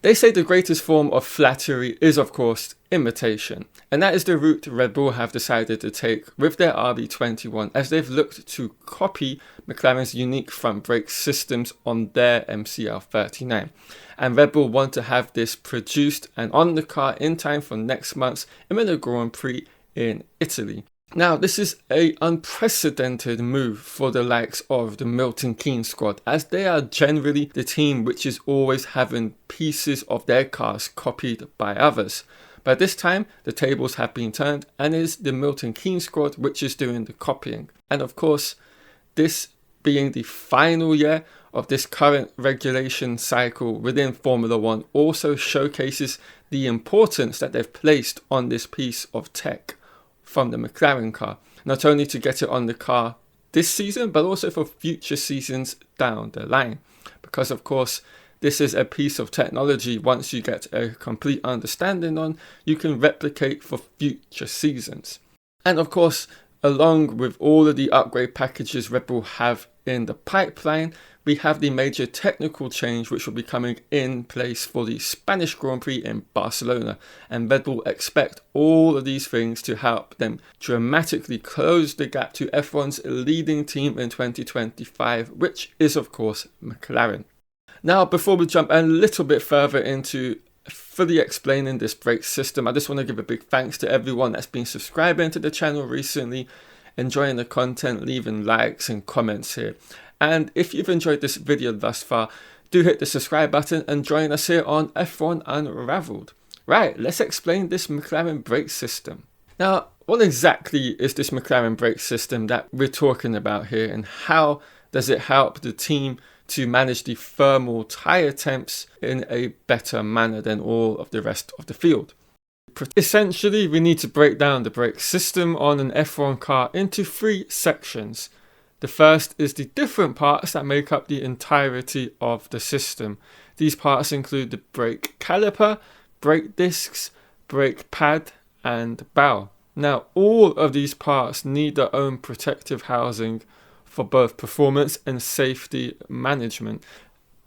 They say the greatest form of flattery is, of course, imitation. And that is the route Red Bull have decided to take with their RB21, as they've looked to copy McLaren's unique front brake systems on their MCL39. And Red Bull want to have this produced and on the car in time for next month's Imola Grand Prix in Italy. Now, this is an unprecedented move for the likes of the Milton Keynes squad, as they are generally the team which is always having pieces of their cars copied by others. But this time, the tables have been turned, and it is the Milton Keynes squad which is doing the copying. And of course, this being the final year of this current regulation cycle within Formula 1 also showcases the importance that they've placed on this piece of tech from the McLaren car, not only to get it on the car this season, but also for future seasons down the line. Because of course, this is a piece of technology once you get a complete understanding on, you can replicate for future seasons. And of course, along with all of the upgrade packages Red Bull have in the pipeline, we have the major technical change which will be coming in place for the Spanish Grand Prix in Barcelona. And Red Bull expect all of these things to help them dramatically close the gap to F1's leading team in 2025, which is of course McLaren. Now, before we jump a little bit further into fully explaining this brake system, I just want to give a big thanks to everyone that's been subscribing to the channel recently, enjoying the content, leaving likes and comments here. And if you've enjoyed this video thus far, do hit the subscribe button and join us here on F1 Unraveled. Right, let's explain this McLaren brake system. Now, what exactly is this McLaren brake system that we're talking about here, and how does it help the team to manage the thermal tyre temps in a better manner than all of the rest of the field? Essentially, we need to break down the brake system on an F1 car into three sections. The first is the different parts that make up the entirety of the system. These parts include the brake caliper, brake discs, brake pad, and bow. Now, all of these parts need their own protective housing for both performance and safety management.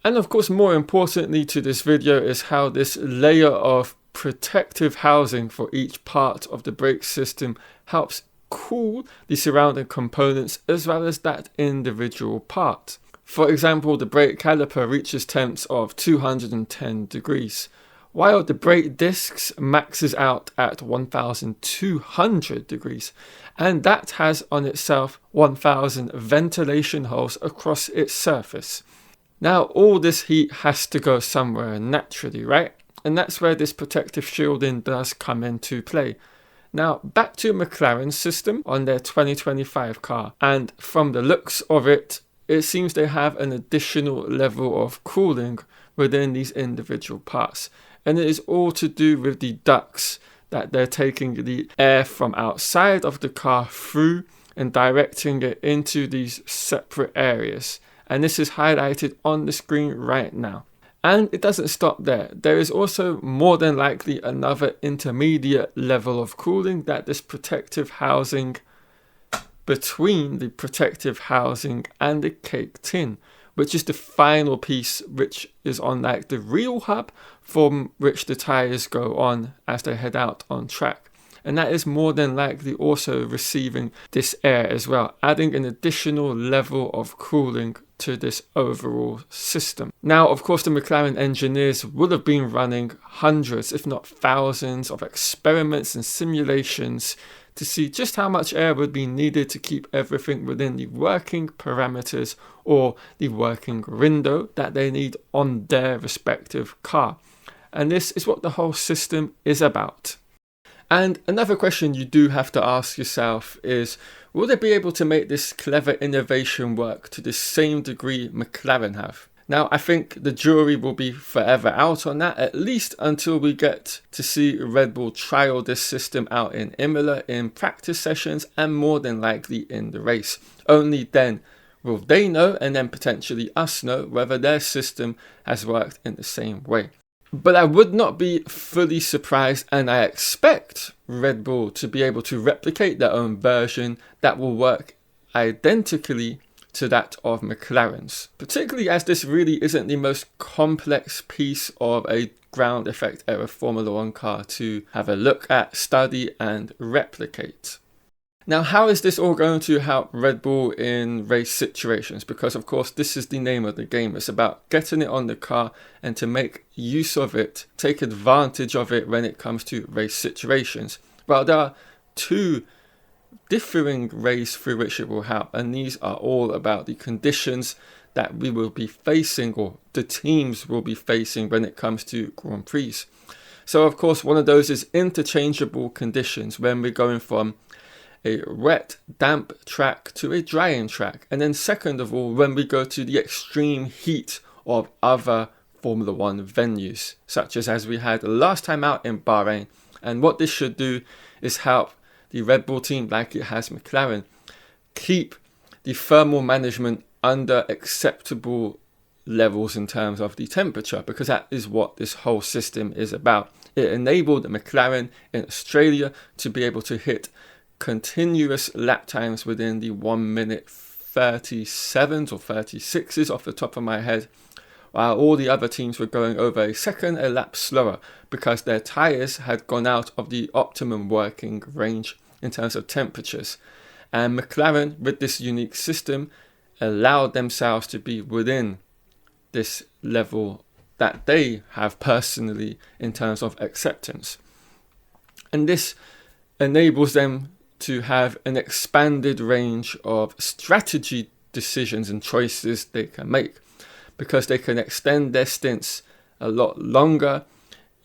And of course, more importantly to this video is how this layer of protective housing for each part of the brake system helps cool the surrounding components as well as that individual part. For example, the brake caliper reaches temps of 210 degrees, while the brake discs maxes out at 1200 degrees, and that has on itself 1000 ventilation holes across its surface. Now, all this heat has to go somewhere naturally, right? And that's where this protective shielding does come into play. Now, back to McLaren's system on their 2025 car, and from the looks of it, it seems they have an additional level of cooling within these individual parts. And it is all to do with the ducts that they're taking the air from outside of the car through and directing it into these separate areas. And this is highlighted on the screen right now. And it doesn't stop there. There is also more than likely another intermediate level of cooling that this protective housing between the protective housing and the cake tin, which is the final piece which is on like the real hub from which the tires go on as they head out on track. And that is more than likely also receiving this air as well, adding an additional level of cooling to this overall system. Now, of course, the McLaren engineers would have been running hundreds, if not thousands, of experiments and simulations to see just how much air would be needed to keep everything within the working parameters or the working window that they need on their respective car. And this is what the whole system is about. And another question you do have to ask yourself is, will they be able to make this clever innovation work to the same degree McLaren have? Now, I think the jury will be forever out on that, at least until we get to see Red Bull trial this system out in Imola in practice sessions and more than likely in the race. Only then will they know, and then potentially us know, whether their system has worked in the same way. But I would not be fully surprised, and I expect Red Bull to be able to replicate their own version that will work identically to that of McLaren's, particularly as this really isn't the most complex piece of a ground effect era Formula 1 car to have a look at, study and replicate. Now, how is this all going to help Red Bull in race situations? Because of course this is the name of the game. It's about getting it on the car and to make use of it, take advantage of it when it comes to race situations. Well, there are two differing ways through which it will help, and these are all about the conditions that we will be facing, or the teams will be facing, when it comes to Grand Prix. So of course one of those is interchangeable conditions, when we're going from a wet, damp track to a drying track. And then second of all, when we go to the extreme heat of other Formula 1 venues, such as we had last time out in Bahrain. And what this should do is help the Red Bull team, like it has McLaren, keep the thermal management under acceptable levels in terms of the temperature, because that is what this whole system is about. It enabled McLaren in Australia to be able to hit continuous lap times within the 1 minute 37s or 36s off the top of my head, while all the other teams were going over a second a lap slower because their tyres had gone out of the optimum working range in terms of temperatures. And McLaren, with this unique system, allowed themselves to be within this level that they have personally in terms of acceptance. And this enables them to have an expanded range of strategy decisions and choices they can make, because they can extend their stints a lot longer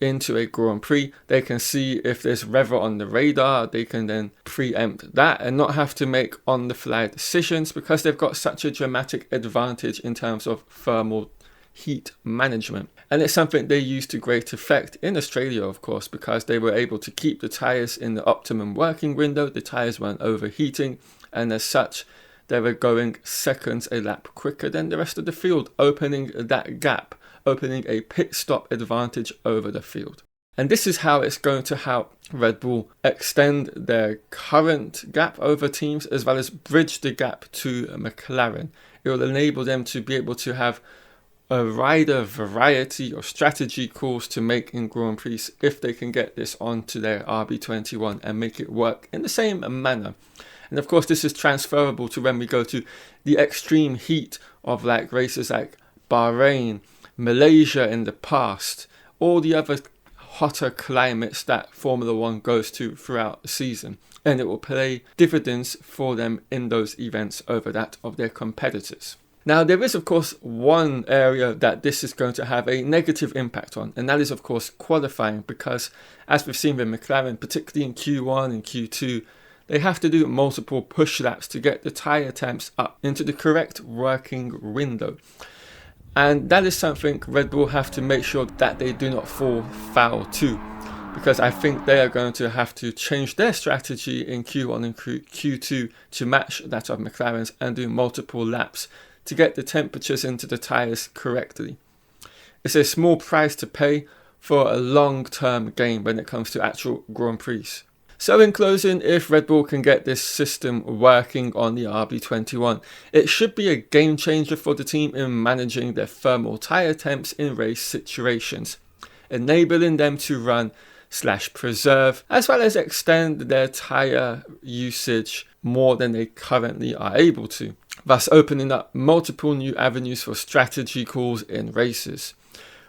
into a Grand Prix. They can see if there's weather on the radar, they can then preempt that and not have to make on the fly decisions, because they've got such a dramatic advantage in terms of thermal heat management. And it's something they used to great effect in Australia, of course, because they were able to keep the tyres in the optimum working window. The tyres weren't overheating, and as such they were going seconds a lap quicker than the rest of the field, opening that gap, opening a pit stop advantage over the field. And this is how it's going to help Red Bull extend their current gap over teams, as well as bridge the gap to McLaren. It will enable them to be able to have a rider variety or strategy calls to make in Grand Prix if they can get this onto their RB21 and make it work in the same manner. And of course this is transferable to when we go to the extreme heat of like races like Bahrain, Malaysia in the past, all the other hotter climates that Formula 1 goes to throughout the season, and it will pay dividends for them in those events over that of their competitors. Now, there is, of course, one area that this is going to have a negative impact on, and that is, of course, qualifying, because as we've seen with McLaren, particularly in Q1 and Q2, they have to do multiple push laps to get the tyre temps up into the correct working window. And that is something Red Bull have to make sure that they do not fall foul to, because I think they are going to have to change their strategy in Q1 and Q2 to match that of McLaren's and do multiple laps to get the temperatures into the tyres correctly. It's a small price to pay for a long-term gain when it comes to actual Grand Prix. So in closing, if Red Bull can get this system working on the RB21, it should be a game changer for the team in managing their thermal tyre temps in race situations, enabling them to run / preserve, as well as extend their tyre usage more than they currently are able to, thus opening up multiple new avenues for strategy calls in races.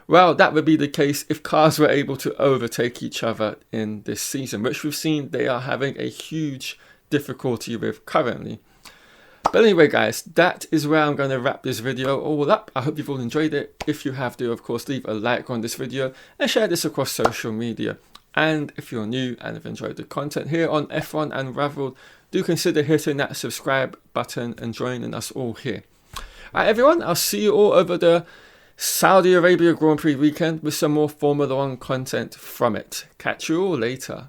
Well, that would be the case if cars were able to overtake each other in this season, which we've seen they are having a huge difficulty with currently. But anyway guys, that is where I'm going to wrap this video all up. I hope you've all enjoyed it. If you have to, of course, leave a like on this video and share this across social media. And if you're new and have enjoyed the content here on F1 Unraveled, do consider hitting that subscribe button and joining us all here. Alright everyone, I'll see you all over the Saudi Arabia Grand Prix weekend with some more Formula 1 content from it. Catch you all later.